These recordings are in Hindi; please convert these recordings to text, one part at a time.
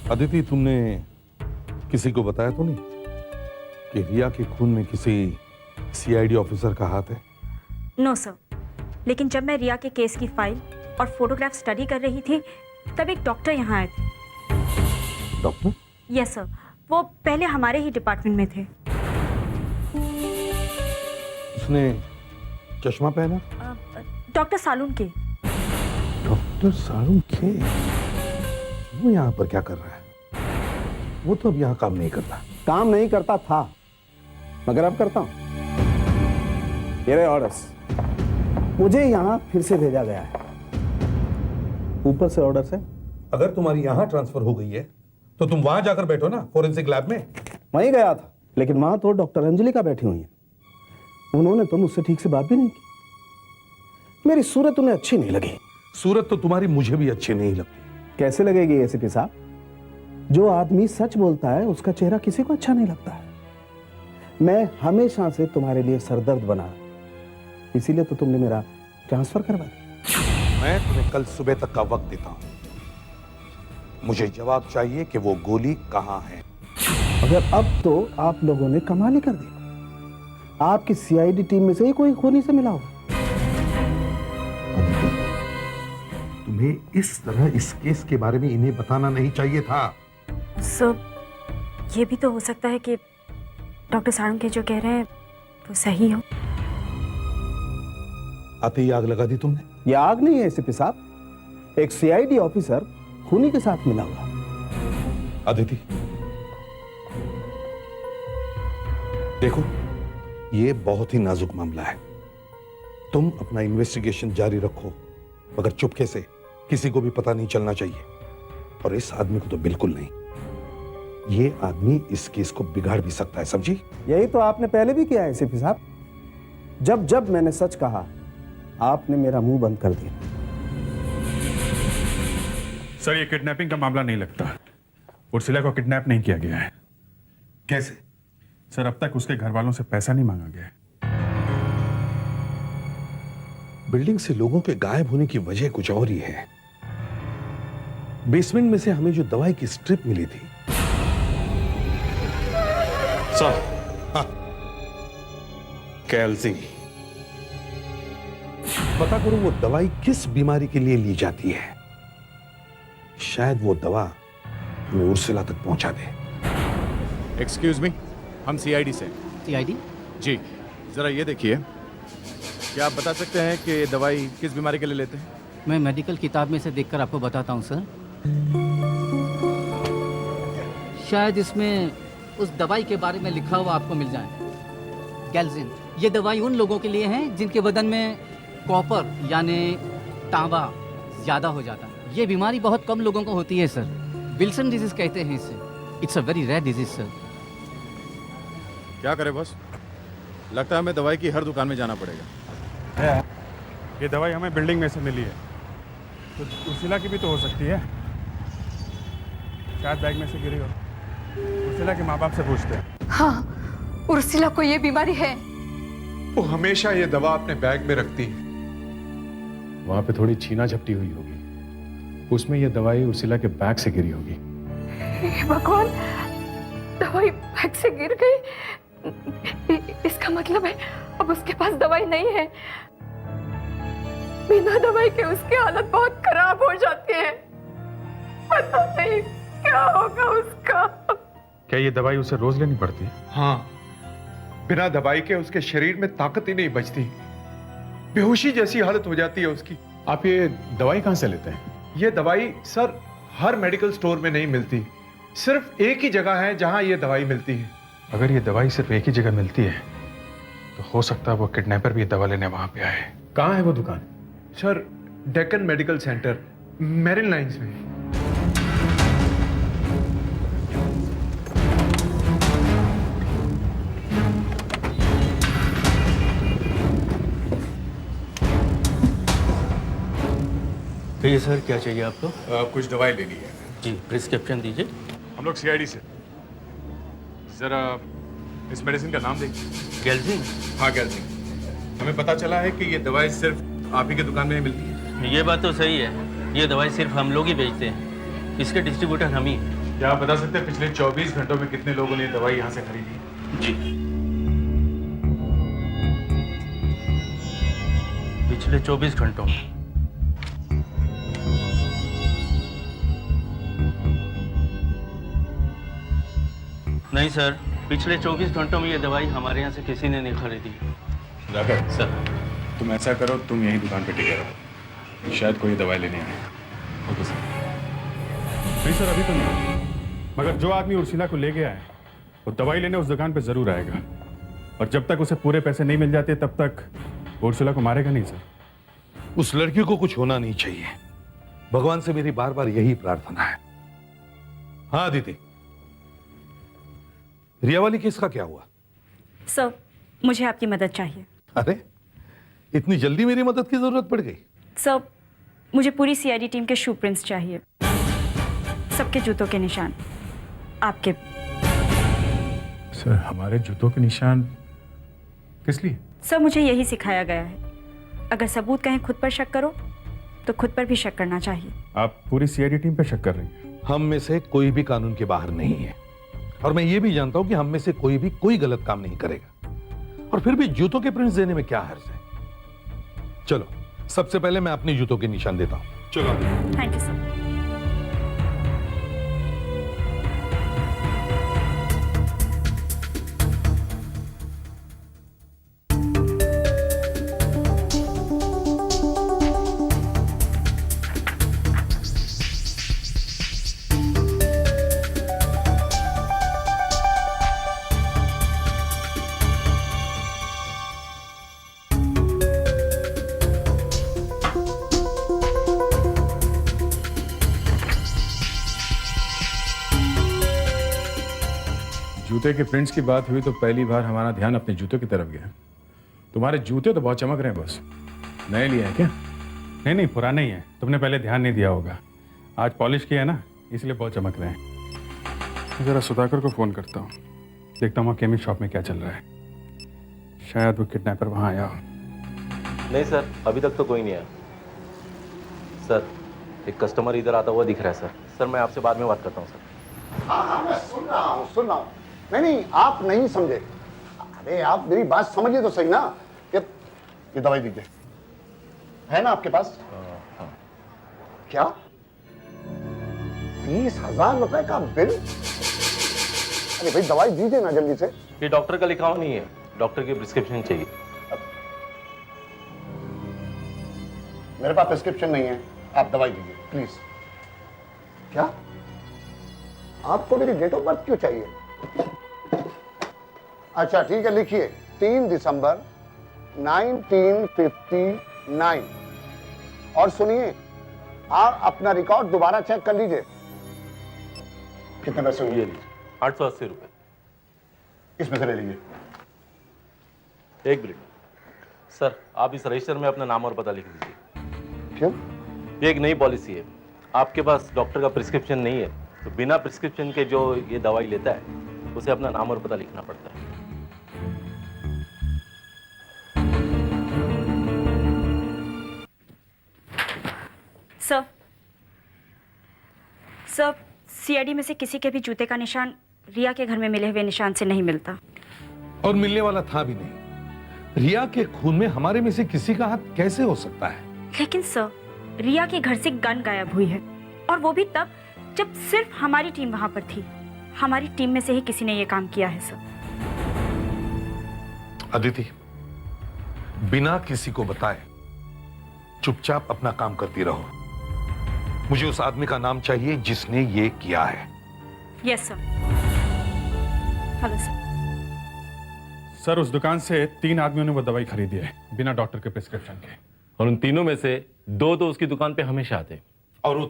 अदिति, तुमने किसी को बताया तो नहीं कि रिया के खून में किसी सीआईडी ऑफिसर का हाथ है? नो सर, लेकिन जब मैं रिया के केस की फाइल और फोटोग्राफ स्टडी कर रही थी तब एक डॉक्टर यहाँ आए थे। डॉक्टर? यस सर, वो पहले हमारे ही डिपार्टमेंट में थे। उसने चश्मा पहना? डॉक्टर सालून के। डॉक्टर सालून के? वो यहाँ पर क्या कर रहा है? वो तो अब यहाँ काम नहीं करता। काम नहीं करता था, मगर अब करता हूं। ये रहे ऑर्डर्स। मुझे यहाँ फिर से भेजा गया है, ऊपर से ऑर्डर्स है। अगर तुम्हारी यहाँ ट्रांसफर हो गई है तो तुम वहां जाकर बैठो ना, फोरेंसिक लैब में। वहीं गया था, लेकिन वहां तो डॉक्टर अंजलिका बैठी हुई है। उन्होंने तो मुझसे ठीक से बात भी नहीं की। मेरी सूरत उन्हें अच्छी नहीं लगी। सूरत तो तुम्हारी मुझे भी अच्छी नहीं लगती। कैसे लगेगी एसीपी साहब? जो आदमी सच बोलता है उसका चेहरा किसी को अच्छा नहीं लगता है। मैं हमेशा से तुम्हारे लिए सरदर्द बना, इसीलिए तो तुमने मेरा ट्रांसफर करवा दिया। मैं तुम्हें कल सुबह तक का वक्त देता हूं। मुझे जवाब चाहिए कि वो गोली कहां है। अगर अब तो आप लोगों ने कमाल ही कर दी। आपकी सीआईडी टीम में से ही कोई खूनी से मिला होगा। तुम्हें इस तरह इस केस के बारे में इन्हें बताना नहीं चाहिए था। सर, ये भी तो हो सकता है कि डॉक्टर सालून के जो कह रहे हैं वो सही हो। आते ही आग लगा दी तुमने। यह आग नहीं है एसीपी साहब, एक सीआईडी ऑफिसर खूनी के साथ मिला हुआ। अदिति, देखो, ये बहुत ही नाजुक मामला है। तुम अपना इन्वेस्टिगेशन जारी रखो, मगर चुपके से, किसी को भी पता नहीं चलना चाहिए। और इस आदमी को तो बिल्कुल नहीं। ये आदमी इस केस को बिगाड़ भी सकता है, समझी? यही तो आपने पहले भी किया है एसीपी साहब। जब जब मैंने सच कहा, आपने मेरा मुंह बंद कर दिया। सर, ये किडनैपिंग का मामला नहीं लगता। उर्सिला को किडनैप नहीं किया गया है। कैसे? सर, अब तक उसके घर वालों से पैसा नहीं मांगा गया है। बिल्डिंग से लोगों के गायब होने की वजह कुछ और ही है। बेसमेंट में से हमें जो दवाई की स्ट्रिप मिली थी, सर, कैल्सी, पता करो वो दवाई किस बीमारी के लिए ली जाती है। शायद वो दवा हमें उर्सिला तक पहुंचा दे। एक्सक्यूज मी, हम सीआईडी से। सीआईडी? जी, जरा ये देखिए, क्या आप बता सकते हैं कि ये दवाई किस बीमारी के लिए लेते हैं? मैं मेडिकल किताब में से देखकर आपको बताता हूँ सर। शायद इसमें उस दवाई के बारे में लिखा हुआ आपको मिल जाए। गैल्जिन, ये दवाई उन लोगों के लिए है जिनके बदन में कॉपर यानी तांबा ज़्यादा हो जाता है। ये बीमारी बहुत कम लोगों को होती है सर। विल्सन डिजीज कहते हैं इसे। It's a very rare disease sir. क्या करें बॉस, लगता है हमें दवाई की हर दुकान में जाना पड़ेगा। ये दवाई हमें बिल्डिंग में से मिली है, तो उर्सिला की भी तो हो सकती है। शायद बैग में से गिरी हो। उर्सिला के माँ बाप से पूछते हैं। हाँ, उर्सिला को ये बीमारी है। वो हमेशा ये दवा अपने बैग में रखती है। वहां पे थोड़ी छीना झपटी हुई होगी, उसमें ये दवाई उर्सिला के बैग से गिरी होगी। हे भगवान, दवाई बैग से गिर गई। इसका मतलब है अब उसके पास दवाई नहीं है। बिना दवाई के उसकी हालत बहुत खराब हो जाती है। पता नहीं क्या होगा उसका। क्या ये दवाई उसे रोज लेनी पड़ती है? हाँ, बिना दवाई के उसके शरीर में ताकत ही नहीं बचती। बेहोशी जैसी हालत हो जाती है उसकी। आप ये दवाई कहाँ से लेते हैं? ये दवाई सर हर मेडिकल स्टोर में नहीं मिलती। सिर्फ एक ही जगह है जहां ये दवाई मिलती है। अगर ये दवाई सिर्फ एक ही जगह मिलती है तो हो सकता है वो किडनैपर भी ये दवा लेने वहां पे आए। कहाँ है वो दुकान? Sir, Deccan medical centre, marine lines में। कहिए सर, क्या चाहिए आपको? कुछ दवाई लेनी है। जी, प्रिस्क्रिप्शन दीजिए। हम लोग सीआईडी से। जरा इस मेडिसिन का नाम देखिए। गैल्जिन? हाँ, गैल्जिन। हमें पता चला है कि ये दवाई सिर्फ आप ही की दुकान में ही मिलती है। ये बात तो सही है। ये दवाई सिर्फ हम लोग ही बेचते हैं। इसके डिस्ट्रीब्यूटर हम ही हैं। क्या आप बता सकते हैं पिछले 24 घंटों में कितने लोगों ने दवाई यहाँ से खरीदी? जी। पिछले 24 घंटों में नहीं सर, पिछले 24 घंटों में ये दवाई हमारे यहाँ से किसी ने नहीं खरीदी। सुधाकर, सर तुम ऐसा करो, तुम यहीं दुकान पे टिके रहो, शायद कोई दवाई लेने आए। Okay sir. नहीं सर, अभी तो नहीं, मगर जो आदमी उर्सिला को ले गया है वो दवाई लेने उस दुकान पे जरूर आएगा, और जब तक उसे पूरे पैसे नहीं मिल जाते तब तक वो उर्सिला को मारेगा नहीं सर। उस लड़की को कुछ होना नहीं चाहिए, भगवान से मेरी बार बार यही प्रार्थना है। हाँ अदिति, रिया वाली केस का क्या हुआ? सर मुझे आपकी मदद चाहिए। अरे इतनी जल्दी मेरी मदद की जरूरत पड़ गई? सर मुझे पूरी सीआईडी टीम के शू प्रिंट्स चाहिए, सबके जूतों के निशान, आपके। सर हमारे जूतों के निशान किस लिए? सर मुझे यही सिखाया गया है, अगर सबूत कहें खुद पर शक करो तो खुद पर भी शक करना चाहिए। आप पूरी सीआईडी टीम पे शक कर रही हैं? हम में से कोई भी कानून के बाहर नहीं है, और मैं ये भी जानता हूं कि हम में से कोई भी कोई गलत काम नहीं करेगा, और फिर भी जूतों के प्रिंट्स देने में क्या हर्ज है? चलो सबसे पहले मैं अपने जूतों के निशान देता हूं। चलो। Thank you sir. जूते के प्रिंट्स की बात हुई तो पहली बार हमारा ध्यान अपने जूतों की तरफ गया। तुम्हारे जूते तो बहुत चमक रहे हैं बस। नए लिए हैं क्या? नहीं, पुराने ही हैं, तुमने पहले ध्यान नहीं दिया होगा। आज पॉलिश किया है ना, इसलिए बहुत चमक रहे हैं। जरा सुधाकर को फोन करता हूँ, देखता हूँ केमिस्ट शॉप में क्या चल रहा है। शायद वो किडनैपर वहाँ आया हो। नहीं सर, अभी तक तो कोई नहीं आया। सर एक कस्टमर इधर आता हुआ दिख रहा है सर। सर मैं आपसे बाद में बात करता हूँ सर। हाँ मैं सुन रहा हूँ। नहीं आप नहीं समझे। अरे आप मेरी बात समझिए तो सही ना। ये दवाई दीजिए, है ना आपके पास? हाँ। क्या 20,000 रुपए का बिल? अरे भाई दवाई दीजिए ना जल्दी से। ये डॉक्टर का लिखा हुआ नहीं है, डॉक्टर की प्रिस्क्रिप्शन चाहिए। मेरे पास प्रिस्क्रिप्शन नहीं है, आप दवाई दीजिए प्लीज। क्या आपको मेरी डेट ऑफ बर्थ क्यों चाहिए? अच्छा ठीक है, लिखिए 3 दिसंबर 1959। और सुनिए, आप अपना रिकॉर्ड दोबारा चेक कर लीजिए। कितने पैसे हुए? 880 रुपए। इसमें से ले लीजिए। एक मिनट सर, आप इस रजिस्टर में अपना नाम और पता लिख दीजिए। क्यों? ये एक नई पॉलिसी है, आपके पास डॉक्टर का प्रिस्क्रिप्शन नहीं है तो बिना प्रिस्क्रिप्शन के जो ये दवाई लेता है उसे अपना नाम और पता लिखना पड़ता है। सर सीआईडी में से किसी के भी जूते का निशान रिया के घर में मिले हुए निशान से नहीं मिलता। और मिलने वाला था भी नहीं। रिया के खून में हमारे में से किसी का हाथ कैसे हो सकता है? लेकिन सर रिया के घर से गन गायब हुई है, और वो भी तब जब सिर्फ हमारी टीम वहां पर थी। हमारी टीम में से ही किसी ने ये काम किया है सर। अदिति, बिना किसी को बताए चुपचाप अपना काम करती रहो। मुझे उस आदमी का नाम चाहिए जिसने ये किया है। Yes sir. Hello sir. Sir उस दुकान से 3 आदमियों ने वो दवाई खरीदी है बिना डॉक्टर के प्रिस्क्रिप्शन के, और उन तीनों में से 2 तो उसकी दुकान पे हमेशा आते। और वो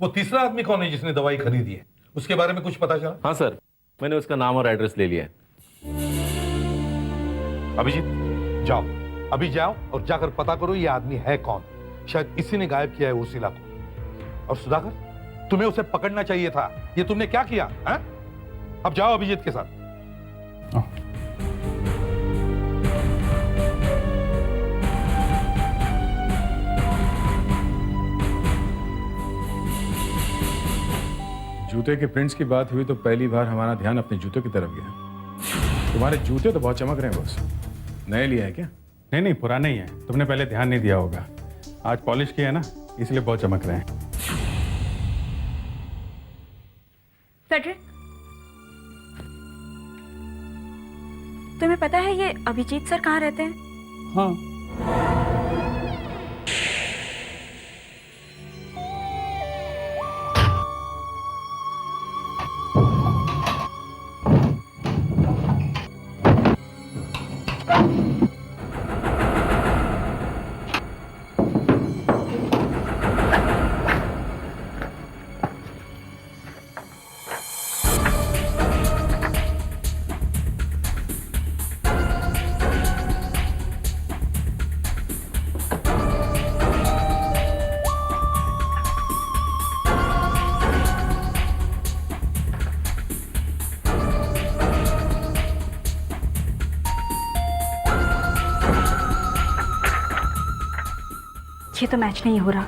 तीसरा आदमी कौन है जिसने दवाई खरीदी है? उसके बारे में कुछ पता चला? हाँ सर, मैंने उसका नाम और एड्रेस ले लिया है। अभिजीत जाओ, अभी जाओ और जाकर पता करो ये आदमी है कौन। शायद इसी ने गायब किया है उर्सिला को। और सुधाकर, तुम्हें उसे पकड़ना चाहिए था। ये तुमने क्या किया है? अब जाओ अभिजीत के साथ। जूते के प्रिंट्स की बात हुई तो पहली बार हमारा ध्यान अपने जूते की तरफ गया। तुम्हारे जूते तो बहुत चमक रहे हैं बॉस। नए लिए हैं क्या? नहीं नहीं, पुराने ही हैं। तुमने पहले ध्यान नहीं दिया होगा। आज पॉलिश किया है ना, इसलिए बहुत चमक रहे हैं। फेडरिक, तुम्हें पता है ये अभिजीत सर कहाँ रहते हैं? हाँ। ये तो मैच नहीं हो रहा।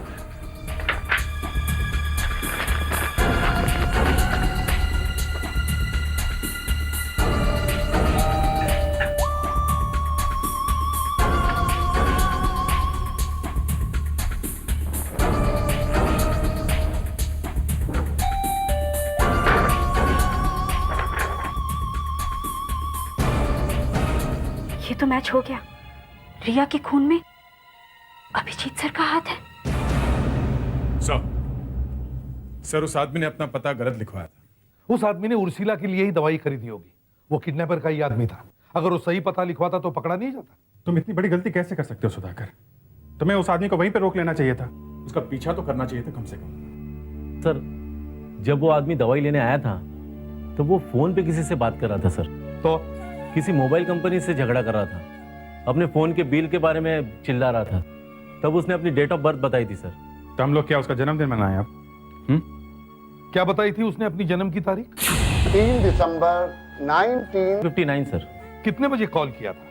ये तो मैच हो गया। रिया के खून में अभिजीत सर का हाथ है। सर उस आदमी ने अपना पता गलत लिखवाया था। उस आदमी ने उर्सिला के लिए ही दवाई खरीदी होगी। वो किडनैपर का ही आदमी था। अगर वो सही पता लिखवाता तो पकड़ा नहीं जाता। तुम इतनी बड़ी गलती कैसे कर सकते हो सुधाकर? तुम्हें उस आदमी को वहीं पे रोक लेना चाहिए था। उसका पीछा तो करना चाहिए था कम से कम। सर जब वो आदमी दवाई लेने आया था तो वो फोन पे किसी से बात कर रहा था सर। तो किसी मोबाइल कंपनी से झगड़ा कर रहा था। अपने फोन के बिल के बारे में चिल्ला रहा था। तब उसने अपनी डेट ऑफ बर्थ बताई थी सर। तो हम लोग क्या उसका जन्मदिन मनाएं आप? क्या बताई थी उसने अपनी जन्म की तारीख? 3 दिसंबर 1959। सर कितने बजे कॉल किया था?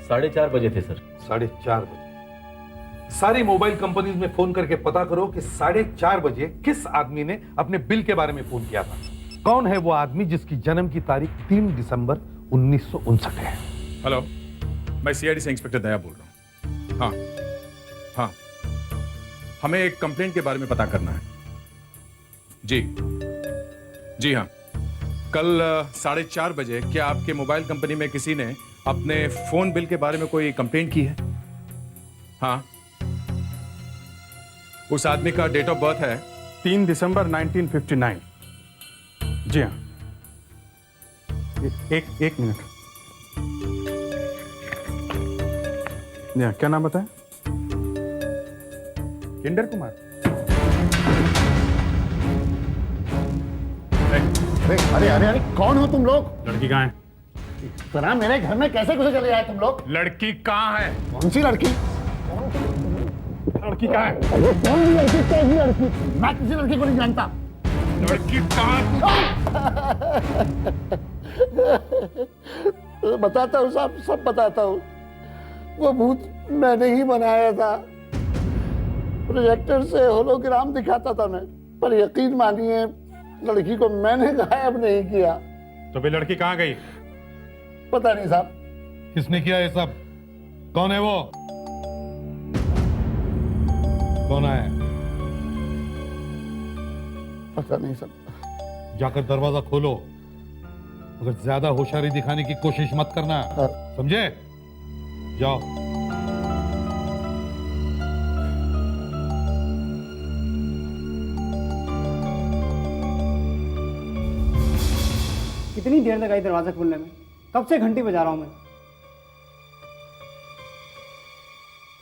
4:30 बजे थे सर। 4:30 बजे। सारी मोबाइल कंपनीज में फोन करके पता करो कि 4:30 बजे किस आदमी ने अपने बिल के बारे में फोन किया था। कौन है वो आदमी जिसकी जन्म की तारीख 3 दिसंबर 1959 है? हेलो, मैं सीआईडी से इंस्पेक्टर दया बोल रहा हूँ। हाँ हाँ, हमें एक कंप्लेंट के बारे में पता करना है। जी हाँ, कल 4:30 बजे क्या आपके मोबाइल कंपनी में किसी ने अपने फोन बिल के बारे में कोई कंप्लेंट की है? हाँ, उस आदमी का डेट ऑफ बर्थ है 3 दिसंबर 1959। जी हाँ। एक मिनट। क्या नाम बताया? किंडर कुमार। अरे अरे अरे, कौन हो तुम लोग? लड़की कहाँ है? तरह मेरे घर में कैसे घुसे चले आए तुम लोग? लड़की कहाँ है? कौन सी लड़की? लड़की कहाँ है? अरे कौन सी लड़की? कैसी लड़की? मैं किसी लड़की को नहीं जानता। लड़की कहाँ? बताता हूँ साहब, सब बताता हूँ। वो भूत मैंने ही बनाया था। प्रोजेक्टर से होलोग्राम दिखाता था मैं, पर यकीन मानिए लड़की को मैंने गायब नहीं किया। तो भी लड़की कहाँ गई? पता नहीं साहब। किसने किया ये सब? कौन है वो? कौन है? पता नहीं साहब। जाकर दरवाजा खोलो। अगर ज्यादा होशियारी दिखाने की कोशिश मत करना, समझे? जाओ। कितनी देर लगाई दरवाजा खोलने में? कब से घंटी बजा रहा हूं मैं।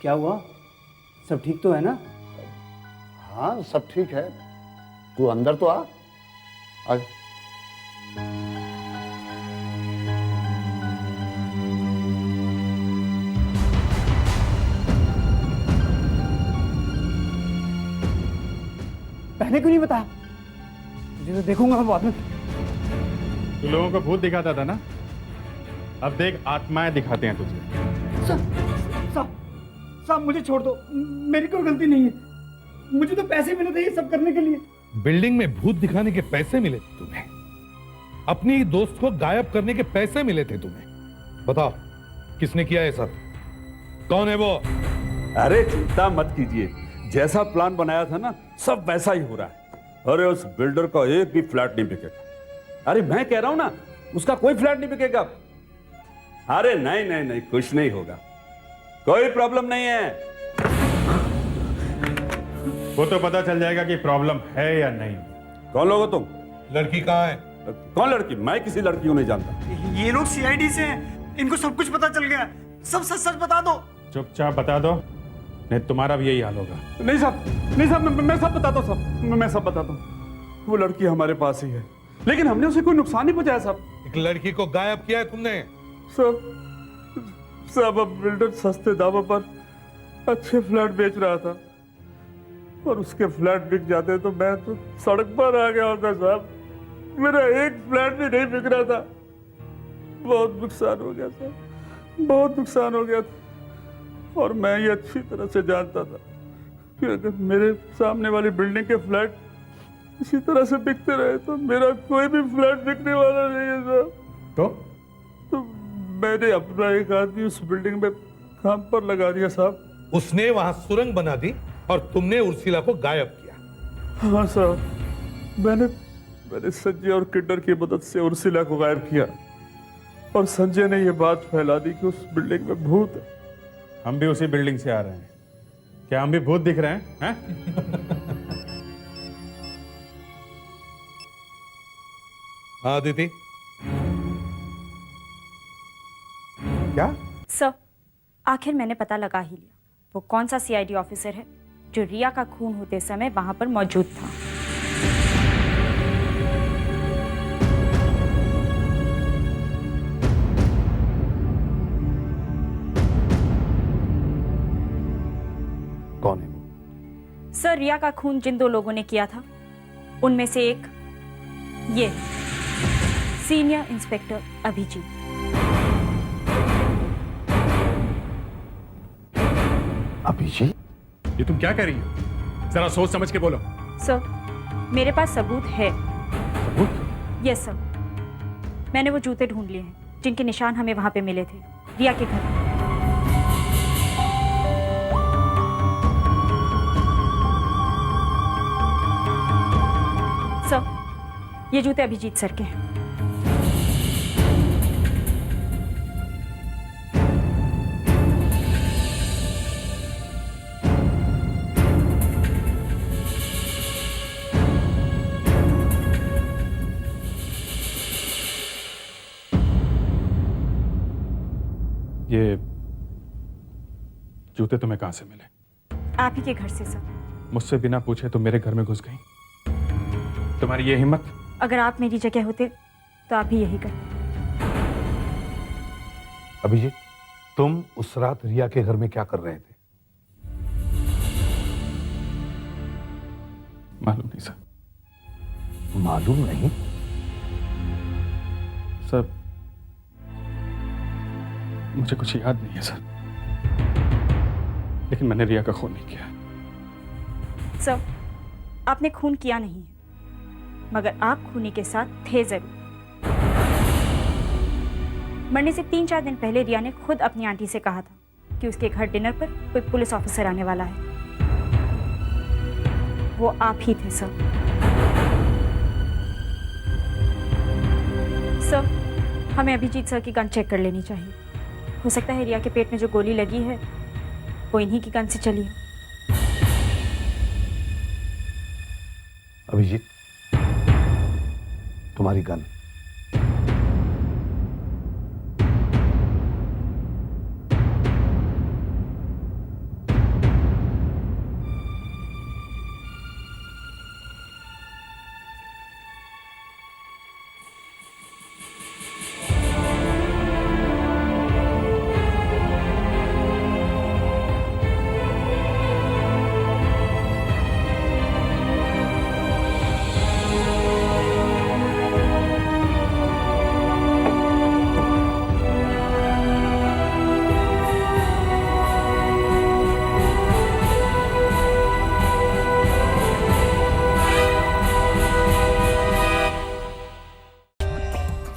क्या हुआ? सब ठीक तो है ना? हाँ सब ठीक है। तू अंदर तो आ। पहले क्यों नहीं बताया? मुझे तो देखूंगा मैं बाद में। तू लोगों को भूत दिखाता था ना, अब देख आत्माएं दिखाते हैं तुझे। साहब मुझे छोड़ दो, मेरी कोई गलती नहीं है। मुझे तो पैसे मिले थे ये सब करने के लिए। बिल्डिंग में भूत दिखाने के पैसे मिले थे तुम्हें, अपनी ही दोस्त को गायब करने के पैसे मिले थे तुम्हें। बताओ किसने किया ये सब? कौन है वो? अरे चिंता मत कीजिए, जैसा प्लान बनाया था ना सब वैसा ही हो रहा है। अरे उस बिल्डर का एक भी फ्लैट नहीं बिकेगा। अरे मैं कह रहा हूं ना, उसका कोई फ्लैट नहीं बिकेगा। अरे नहीं नहीं नहीं, कुछ नहीं होगा, कोई प्रॉब्लम नहीं है। वो तो पता चल जाएगा कि प्रॉब्लम है या नहीं। कौन लोग हो तुम? लड़की कहाँ है? कौन लड़की? मैं किसी लड़की को नहीं जानता। ये लोग सीआईडी से हैं, इनको सब कुछ पता चल गया। सब सच सच बता दो। चुपचाप बता दो, नहीं तुम्हारा भी यही हाल होगा। नहीं साहब, नहीं साहब, मैं सब बताता हूँ साहब, मैं सब बताता हूँ। वो लड़की हमारे पास ही है, लेकिन हमने उसे कोई नुकसान नहीं पहुंचाया साहब। एक लड़की को गायब किया है तुमने? साहब अब बिल्डर सस्ते दामों पर अच्छे फ्लैट बेच रहा था और उसके फ्लैट बिक जाते तो मैं तो सड़क पर आ गया होता साहब। मेरा एक फ्लैट भी नहीं बिक रहा था। बहुत नुकसान हो गया था, बहुत नुकसान हो गया था। और मैं ये अच्छी तरह से जानता था कि अगर मेरे सामने वाली बिल्डिंग के फ्लैट इसी तरह से बिकते रहे तो मेरा कोई भी फ्लैट बिकने वाला नहीं है साहब। तो मैंने अपना एक आदमी उस बिल्डिंग में काम पर लगा दिया साहब। उसने वहां सुरंग बना दी और तुमने उर्सिला को गायब किया? हाँ साहब, मैंने संजय और किड्डर की मदद से उर्सिला को गायब किया और संजय ने यह बात फैला दी कि उस बिल्डिंग में भूत है। हम भी उसी बिल्डिंग से आ रहे हैं, क्या हम भी भूत दिख रहे हैं, हैं? हाँ दीदी। क्या? सर, आखिर मैंने पता लगा ही लिया वो कौन सा सीआईडी ऑफिसर है जो रिया का खून होते समय वहां पर मौजूद था। कौन है वो? सर, रिया का खून जिन 2 लोगों ने किया था उनमें से एक ये सीनियर इंस्पेक्टर अभिजीत। अभिजीत? ये तुम क्या कह रही हो? जरा सोच समझ के बोलो। सर, मेरे पास सबूत है। सबूत? यस सर, मैंने वो जूते ढूंढ लिए हैं जिनके निशान हमें वहां पे मिले थे रिया के घर। सर, ये जूते अभिजीत सर के हैं। ये जूते तुम्हें कहां से मिले? आप ही के घर से सर। मुझसे बिना पूछे तुम मेरे घर में घुस गई? तुम्हारी ये हिम्मत? अगर आप मेरी जगह होते तो आप भी यही करते। अभिजीत, तुम उस रात रिया के घर में क्या कर रहे थे? मालूम नहीं सर। मालूम नहीं? सर, मुझे कुछ याद नहीं है सर, लेकिन मैंने रिया का खून नहीं किया। सर, आपने खून किया नहीं है, मगर आप खूनी के साथ थे जरूर। मरने से 3-4 दिन पहले रिया ने खुद अपनी आंटी से कहा था कि उसके घर डिनर पर कोई पुलिस ऑफिसर आने वाला है। वो आप ही थे सर। सर, हमें अभिजीत सर की गन चेक कर लेनी चाहिए। हो सकता है रिया के पेट में जो गोली लगी है वो इन्हीं की गन से चली हो। अभिजीत, तुम्हारी gun.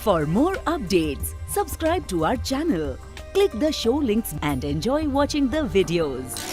For more updates, subscribe to our channel, click the show links and enjoy watching the videos.